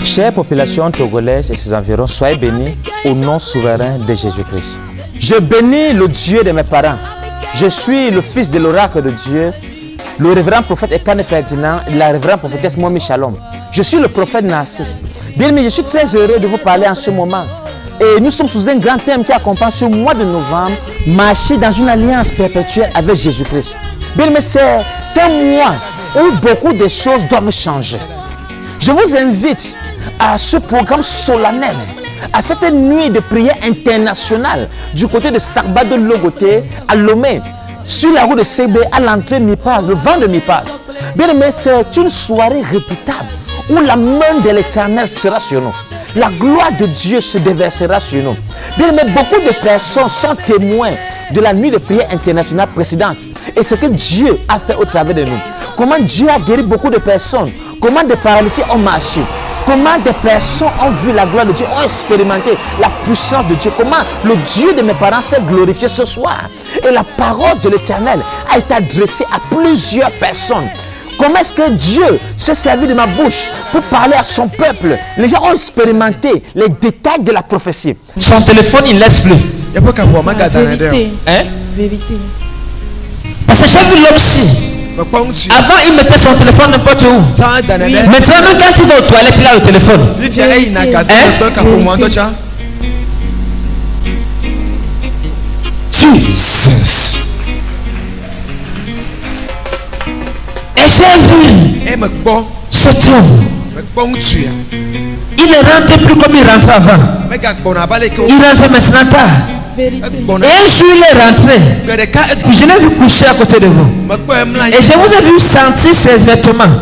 Chère population togolaise et ses environs, soyez bénis au nom souverain de Jésus-Christ. Je bénis le Dieu de mes parents. Je suis le fils de l'oracle de Dieu, le révérend prophète Ekane Ferdinand et la révérende prophétesse Momi Shalom. Je suis le prophète Narcisse. Bien aimé, je suis très heureux de vous parler en ce moment. Et nous sommes sous un grand thème qui accompagne ce mois de novembre, marcher dans une alliance perpétuelle avec Jésus-Christ. Bien aimé, c'est un mois où beaucoup de choses doivent changer. Je vous invite à ce programme solennel, à cette nuit de prière internationale du côté de Sarba de Logoté à Lomé, sur la route de Sébé, à l'entrée Mi-Pass, le vent de Mi-Pass. Bien aimé, c'est une soirée redoutable où la main de l'Éternel sera sur nous. La gloire de Dieu se déversera sur nous. Bien aimé, beaucoup de personnes sont témoins de la nuit de prière internationale précédente et ce que Dieu a fait au travers de nous. Comment Dieu a guéri beaucoup de personnes, comment des paralytiques ont marché, comment des personnes ont vu la gloire de Dieu, ont expérimenté la puissance de Dieu, comment le Dieu de mes parents s'est glorifié ce soir. Et la parole de l'Éternel a été adressée à plusieurs personnes. Comment est-ce que Dieu s'est servi de ma bouche pour parler à son peuple? Les gens ont expérimenté les détails de la prophétie. Son téléphone, il ne laisse plus. Vérité. Hein? Vérité. Parce que j'ai vu l'homme-ci. Avant, il mettait son téléphone n'importe où. Maintenant, même quand il va aux toilettes, il a le téléphone. Jesus. Et j'ai vu cet homme. Il ne rentre plus comme il rentrait avant. Il rentre maintenant tard. Et un jour il est rentré. Je l'ai vu coucher à côté de vous. Et je vous ai vu sentir ses vêtements,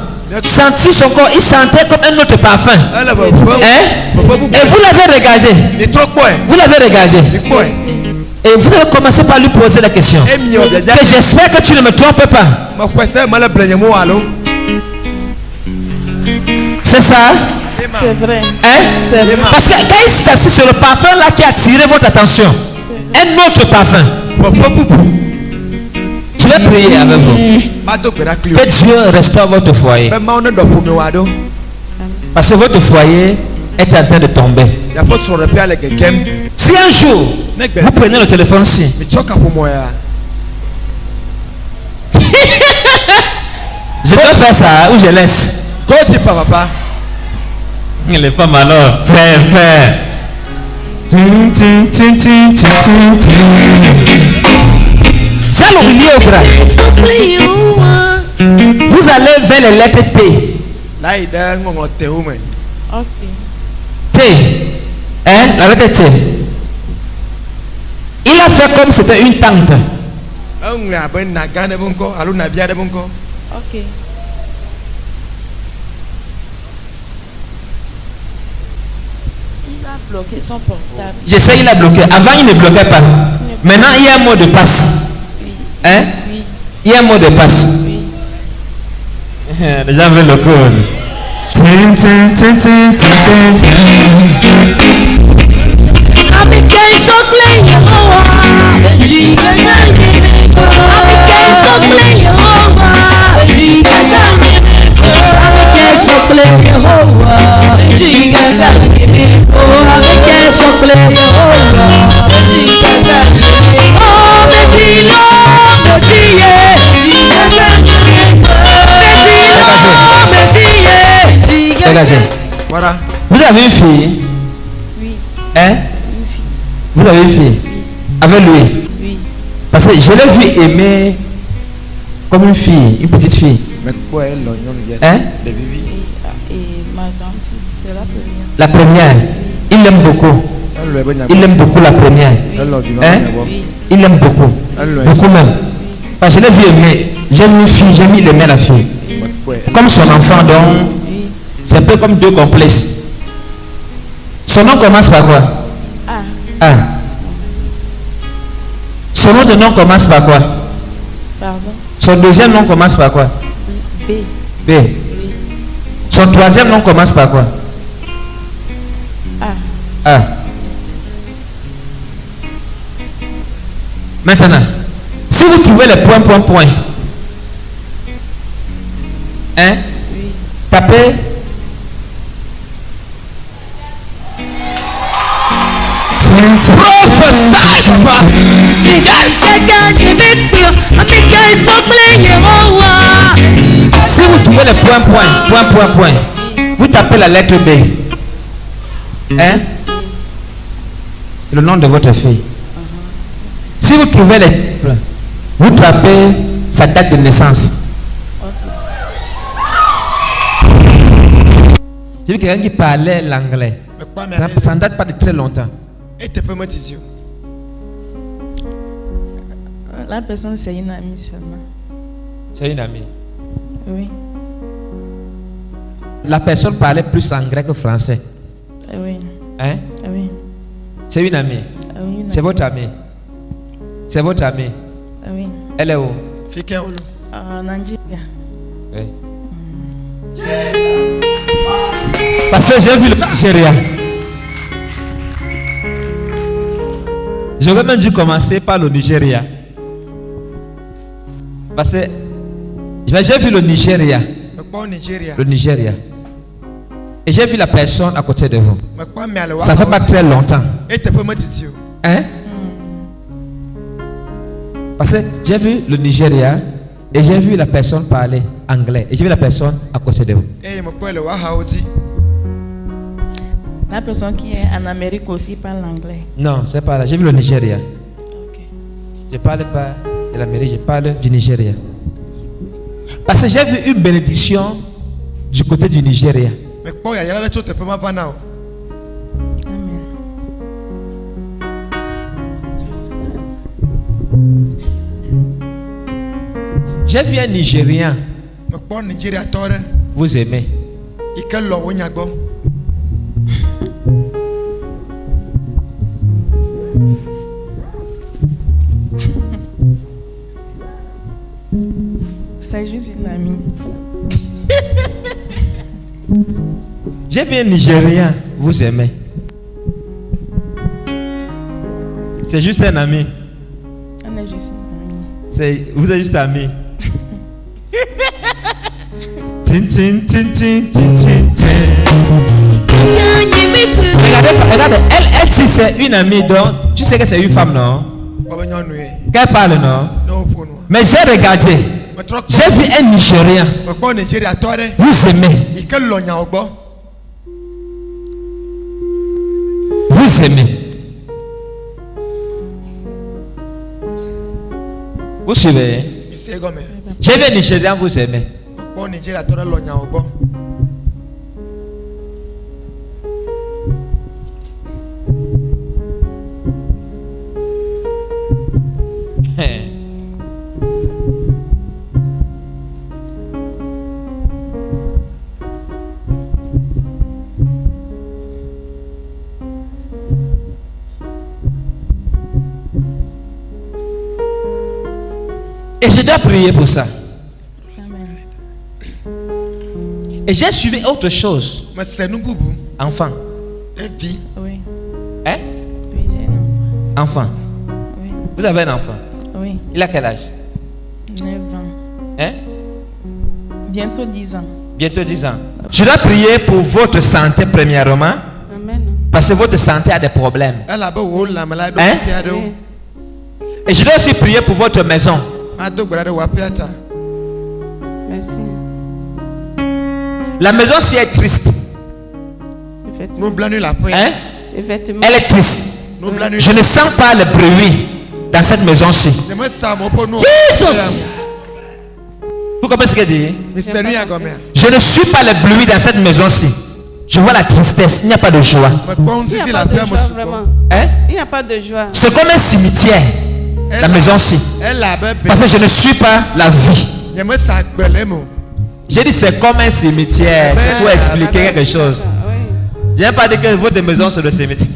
sentir son corps. Il sentait comme un autre parfum. Hein? Et vous l'avez regardé. Vous l'avez regardé. Et vous avez commencé par lui poser la question. Que j'espère que tu ne me trompes pas. C'est ça? C'est vrai. Hein? C'est vrai. Parce que quand il s'est assis sur le parfum là qui a attiré votre attention, un autre parfum. Je vais prier avec vous. Que Dieu restaure votre foyer. Parce que votre foyer est en train de tomber. Si un jour vous prenez le téléphone ici, je dois faire ça ou je laisse. Les femmes alors, frère. Ça l'oublier au bras. Vous allez vers les lettres T. Ok. T. Hein? La lettre T. Il a fait comme c'était une tente. Ok. Il a bloqué son portable. Je sais, il a bloqué. Avant, il ne bloquait pas. Maintenant, il y a un mot de passe. Hein? Oui. Il y a un mot de passe. Oui. Les gens veulent le code. Voilà. Vous avez une fille? Oui. Hein? Une fille. Vous avez une fille? Oui. Avec lui? Oui. Parce que je l'ai vu aimer comme une fille, une petite fille. Hein? Et ma grande-fille, c'est La la première. première, il l'aime beaucoup. Il aime beaucoup la première. Hein? Oui. Il aime beaucoup. Beaucoup même. Parce que je l'ai vu aimer. J'aime une fille, j'aime il aimer la fille. Comme son enfant, donc, c'est un peu comme deux complexes. Son nom commence par quoi? Ah. A. Son nom de nom commence par quoi? Pardon. Son deuxième nom commence par quoi? B. B. Son troisième nom commence par quoi? A. A. Maintenant, si vous trouvez les points, hein? Oui. Ta Tapez. Prophesy, pas. Si vous trouvez le point, vous tapez la lettre B. Hein? Le nom de votre fille. Si vous trouvez les points, vous tapez sa date de naissance. J'ai vu quelqu'un qui parlait l'anglais. Ça ne date pas de très longtemps. Et tu peux me dire. La personne, c'est une amie seulement. C'est une amie. Oui. La personne parlait plus anglais que français. Oui. Hein? Oui. C'est une amie. Oui. C'est votre amie. C'est votre amie. Oui. Elle est où? En Nigeria. Oui. Parce que j'ai vu le Nigeria. J'aurais même dû commencer par le Nigeria. Parce que j'ai vu le Nigeria. Le Nigeria. Et j'ai vu la personne à côté de vous. Ça fait pas très longtemps. Hein? Parce que j'ai vu le Nigeria et j'ai vu la personne parler anglais. Et j'ai vu la personne à côté de vous. La personne qui est en Amérique aussi parle anglais. Non, c'est pas là. J'ai vu le Nigeria. Ok. Je ne parle pas de l'Amérique, je parle du Nigeria. Parce que j'ai vu une bénédiction du côté du Nigeria. Amen. J'ai vu un Nigérien. Vous aimez. C'est juste une amie. J'ai vu un Nigérien. Vous aimez. C'est juste un ami. On est juste une amie. Vous êtes juste amis. Tin, tin, tin, tin, tin, tin, tin. Regardez, elle dit c'est une amie, donc tu sais que c'est une femme, non? Qu'elle parle, non? Mais j'ai regardé, j'ai vu un Nigérien. Vous aimez. Vous aimez. Vous suivez? J'ai vu un Nigérien, vous aimez. Et je dois prier pour ça. Amen. Et j'ai suivi autre chose. Enfant. Oui. Hein? Oui, j'ai un enfant. Enfant. Oui. Vous avez un enfant? Oui. Il a quel âge? 9 ans. Hein? Bientôt 10 ans. Bientôt 10 ans. Je dois prier pour votre santé premièrement. Amen. Parce que votre santé a des problèmes. Hein? Oui. Et je dois aussi prier pour votre maison. Merci. La maison si est triste. Effectivement. Hein? Effectivement. Elle est triste. Je ne sens pas le bruit dans cette maison-ci. Vous comprenez ce que je dis? Je ne suis pas le bruit dans cette maison-ci. Je vois la tristesse. Il n'y a pas de joie. Il n'y a pas de joie, vraiment. Hein? Il n'y a pas de joie. C'est comme un cimetière. La maison-ci. Parce que je ne suis pas la vie. J'ai dit c'est comme un cimetière. C'est pour expliquer quelque chose. Oui. Je n'ai pas dit que votre maison c'est le cimetière.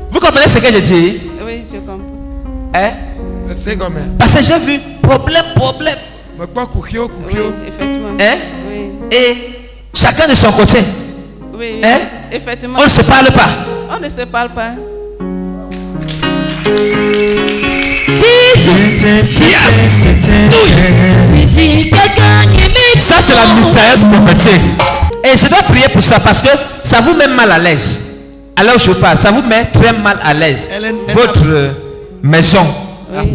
Vous comprenez ce que je dis? Oui, je comprends. Hein? Parce que j'ai vu problème. Oui, effectivement. Hein? Oui. Et chacun de son côté. Oui, Hein? effectivement. On ne se parle pas. On ne se parle pas. prophétique. Et je dois prier pour ça parce que ça vous met mal à l'aise. Alors je parle, ça vous met très mal à l'aise. Votre maison. Hein?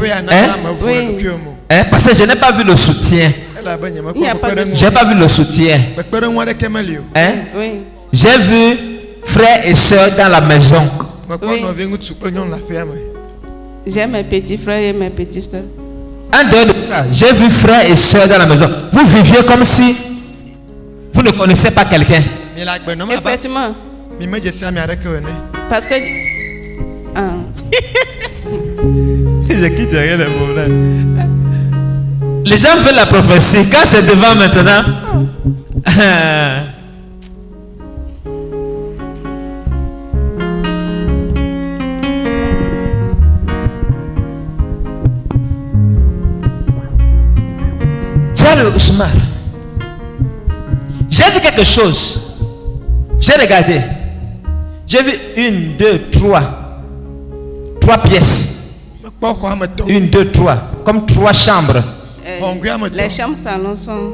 Parce que je n'ai pas vu le soutien. Je n'ai pas vu le soutien. Hein? Oui. J'ai vu frères et sœurs dans la maison. Oui. J'ai mes petits frères et mes petites soeurs. En dehors de ça, j'ai vu frères et sœurs dans la maison. Vous viviez comme si vous ne connaissez pas quelqu'un. Effectivement. Parce que... Les gens veulent la prophétie. Quand c'est devant maintenant... Ousmane, j'ai vu quelque chose. J'ai regardé. J'ai vu 1, 2, 3 pièces. 1, 2, 3. Comme 3 chambres. Les chambres salons sont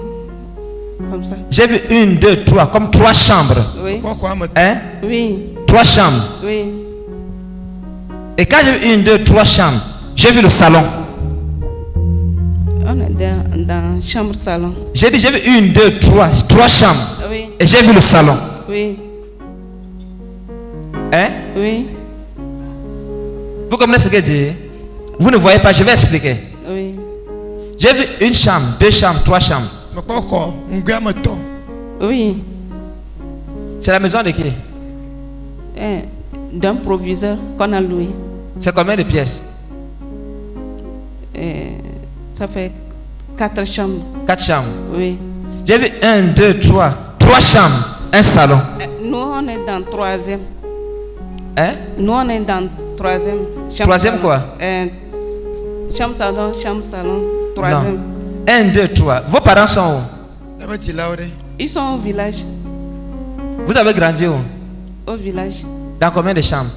comme ça. J'ai vu 1, 2, 3. Comme 3 chambres. Oui. Hein? Oui. 3 chambres. Oui. Et quand j'ai vu 1, 2, 3 chambres, j'ai vu le salon. On est dans chambre salon. J'ai dit, j'ai vu 1, 2, 3 chambres. Oui. Et j'ai vu le salon. Oui. Hein? Oui. Vous comprenez ce que je dis? Vous ne voyez pas, je vais expliquer. Oui. J'ai vu 1 chambre, 2 chambres, 3 chambres. Oui. C'est la maison de qui? D'un proviseur qu'on a loué. C'est combien de pièces? Ça fait 4 chambres. 4 chambres. Oui. J'ai vu 1, 2, 3 chambres, un salon. Nous, on est dans 3e. Hein? Nous, on est dans 3e. 3e quoi? Chambre, salon, 3e. 1, 2, 3. Vos parents sont où? Ils sont au village. Vous avez grandi où? Au village. Dans combien de chambres?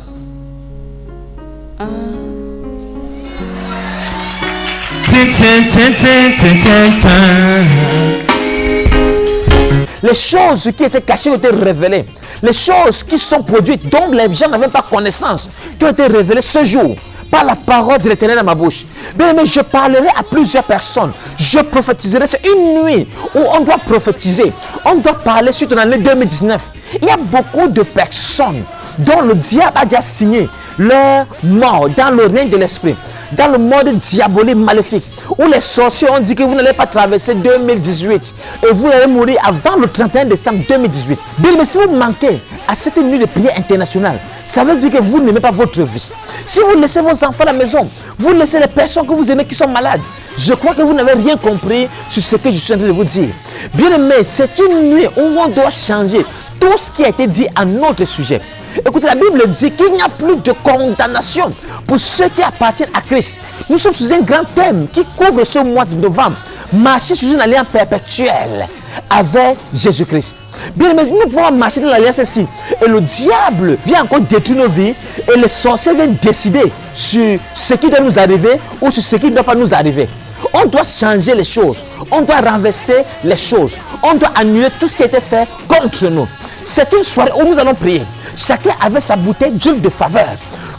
Les choses qui étaient cachées ont été révélées. Les choses qui sont produites, dont les gens n'avaient pas connaissance, qui ont été révélées ce jour par la parole de l'Éternel dans ma bouche. Bien aimé, je parlerai à plusieurs personnes. Je prophétiserai. C'est une nuit où on doit prophétiser. On doit parler sur l'année 2019. Il y a beaucoup de personnes dont le diable a déjà signé leur mort dans le règne de l'esprit, dans le monde diabolique maléfique, où les sorciers ont dit que vous n'allez pas traverser 2018 et vous allez mourir avant le 31 décembre 2018. Bien, mais si vous manquez à cette nuit de prière internationale, ça veut dire que vous n'aimez pas votre vie. Si vous laissez vos enfants à la maison, vous laissez les personnes que vous aimez qui sont malades, je crois que vous n'avez rien compris sur ce que je suis en train de vous dire. Bien aimé, c'est une nuit où on doit changer tout ce qui a été dit à notre sujet. Écoutez, la Bible dit qu'il n'y a plus de condamnation pour ceux qui appartiennent à Christ. Nous sommes sous un grand thème qui couvre ce mois de novembre. Marcher sous une alliance perpétuelle avec Jésus-Christ. Bien aimé, nous pouvons marcher dans l'alliance ici. Et le diable vient encore détruire nos vies. Et les sorciers viennent décider sur ce qui doit nous arriver ou sur ce qui ne doit pas nous arriver. On doit changer les choses. On doit renverser les choses. On doit annuler tout ce qui a été fait contre nous. C'est une soirée où nous allons prier. Chacun avait sa bouteille d'huile de faveur.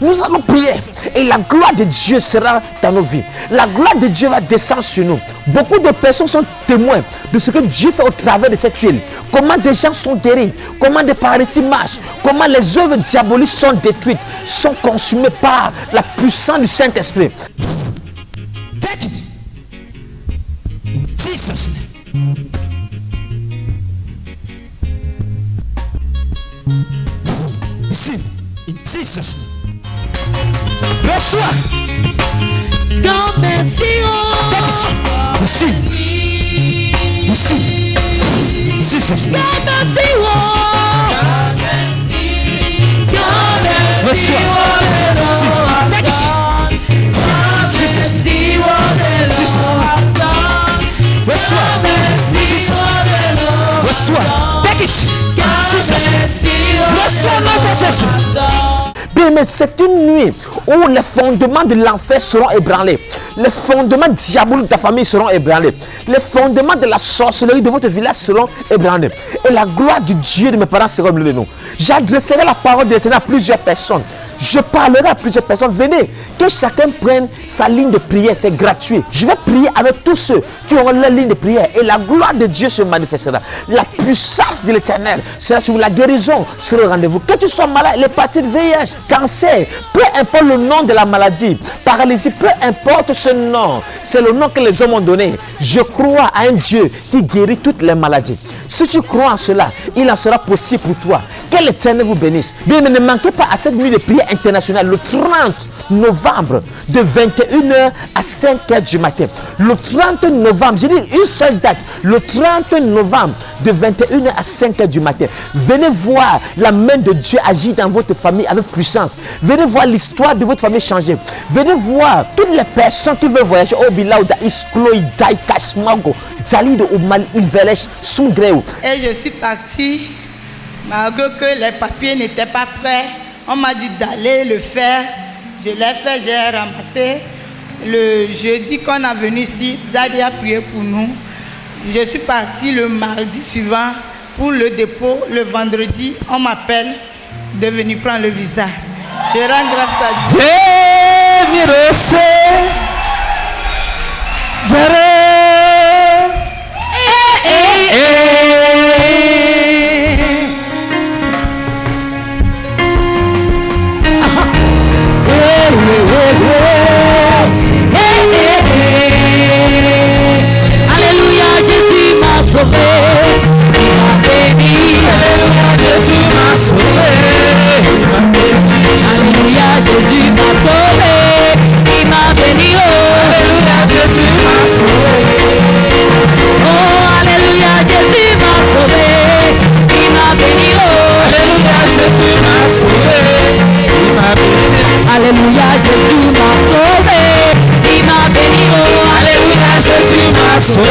Nous allons prier et la gloire de Dieu sera dans nos vies. La gloire de Dieu va descendre sur nous. Beaucoup de personnes sont témoins de ce que Dieu fait au travers de cette huile. Comment des gens sont guéris, comment des paralytiques marchent, comment les œuvres diaboliques sont détruites, sont consumées par la puissance du Saint-Esprit. Take it. In Jesus' name. Receive. In Jesus' name. Reçois. Receive. Receive. Jesus' name. Reçois. Receive. Take it. Jesus' name. Jesus' name. Reçois. Jesus' name. Reçois. Take it. Jesus' name. Reçois notre Jésus. Bien, mais c'est une nuit où les fondements de l'enfer seront ébranlés. Les fondements diaboliques de ta famille seront ébranlés. Les fondements de la sorcellerie de votre village seront ébranlés. Et la gloire du Dieu de mes parents sera au milieu de nous. J'adresserai la parole de l'Éternel à plusieurs personnes. Je parlerai à plusieurs personnes. Venez, que chacun prenne sa ligne de prière. C'est gratuit. Je vais prier avec tous ceux qui auront leur ligne de prière. Et la gloire de Dieu se manifestera. La puissance de l'Éternel sera sur vous. La guérison sera au rendez-vous. Que tu sois malade, l'hépatite, VIH, cancer, peu importe le nom de la maladie, paralysie, peu importe ce nom, c'est le nom que les hommes ont donné. Je crois à un Dieu qui guérit toutes les maladies. Si tu crois en cela, il en sera possible pour toi. Que l'Éternel vous bénisse. Bien, mais ne manquez pas à cette nuit de prière internationale le 30 novembre de 21h à 5h du matin. Le 30 novembre, j'ai dit une seule date, le 30 novembre de 21h à 5h du matin. Venez voir la main de Dieu agir dans votre famille avec puissance. Venez voir l'histoire de votre famille changer. Venez voir toutes les personnes qui veulent voyager au Bilauda, Isklo, Idai, Kasmago, Dalido, Oumal, Ilvelesh, Sungreu. Et je suis partie, malgré que les papiers n'étaient pas prêts. On m'a dit d'aller le faire. Je l'ai fait, j'ai ramassé. Le jeudi qu'on est venu ici, Daddy a prié pour nous. Je suis partie le mardi suivant pour le dépôt. Le vendredi, on m'appelle de venir prendre le visa. Je rends grâce à Dieu. Alléluia, Jésus m'a sauvé, il m'a béni. Alléluia, Jésus m'a sauvé, il m'a béni. Alléluia, Jésus m'a sauvé, il m'a béni. Oh, alléluia, Jésus m'a sauvé. Oh, alléluia, Jésus m'a sauvé, il m'a béni. Oh, alléluia, Jésus m'a sauvé, il m'a béni. Alléluia, Jésus m'a sauvé, il m'a béni. Oh, alléluia, Jésus m'a sauvé,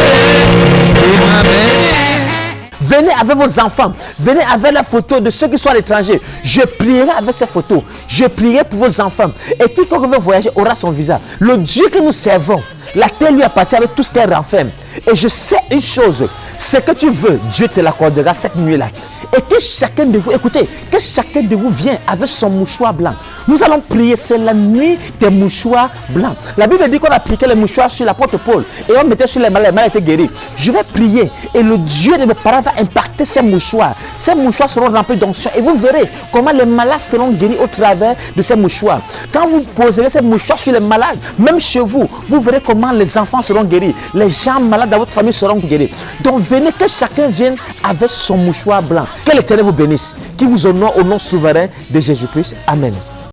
il m'a béni. Venez avec vos enfants, venez avec la photo de ceux qui sont à l'étranger. Je prierai avec ces photos, je prierai pour vos enfants. Et quiconque veut voyager aura son visa. Le Dieu que nous servons, la terre lui appartient avec tout ce qu'elle renferme. Et je sais une chose, ce que tu veux, Dieu te l'accordera cette nuit-là. Et que chacun de vous, écoutez, que chacun de vous vienne avec son mouchoir blanc. Nous allons prier, c'est la nuit des mouchoirs blancs. La Bible dit qu'on appliquait les mouchoirs sur l'apôtre Paul et on mettait sur les malades étaient guéris. Je vais prier et le Dieu de mes parents va impacter ces mouchoirs. Ces mouchoirs seront remplis d'onction et vous verrez comment les malades seront guéris au travers de ces mouchoirs. Quand vous poserez ces mouchoirs sur les malades, même chez vous, vous verrez comment les enfants seront guéris. Les gens malades dans votre famille seront guéris. Donc venez, que chacun vienne avec son mouchoir blanc. Que l'Éternel vous bénisse, qui vous honore au nom souverain de Jésus-Christ. Amen.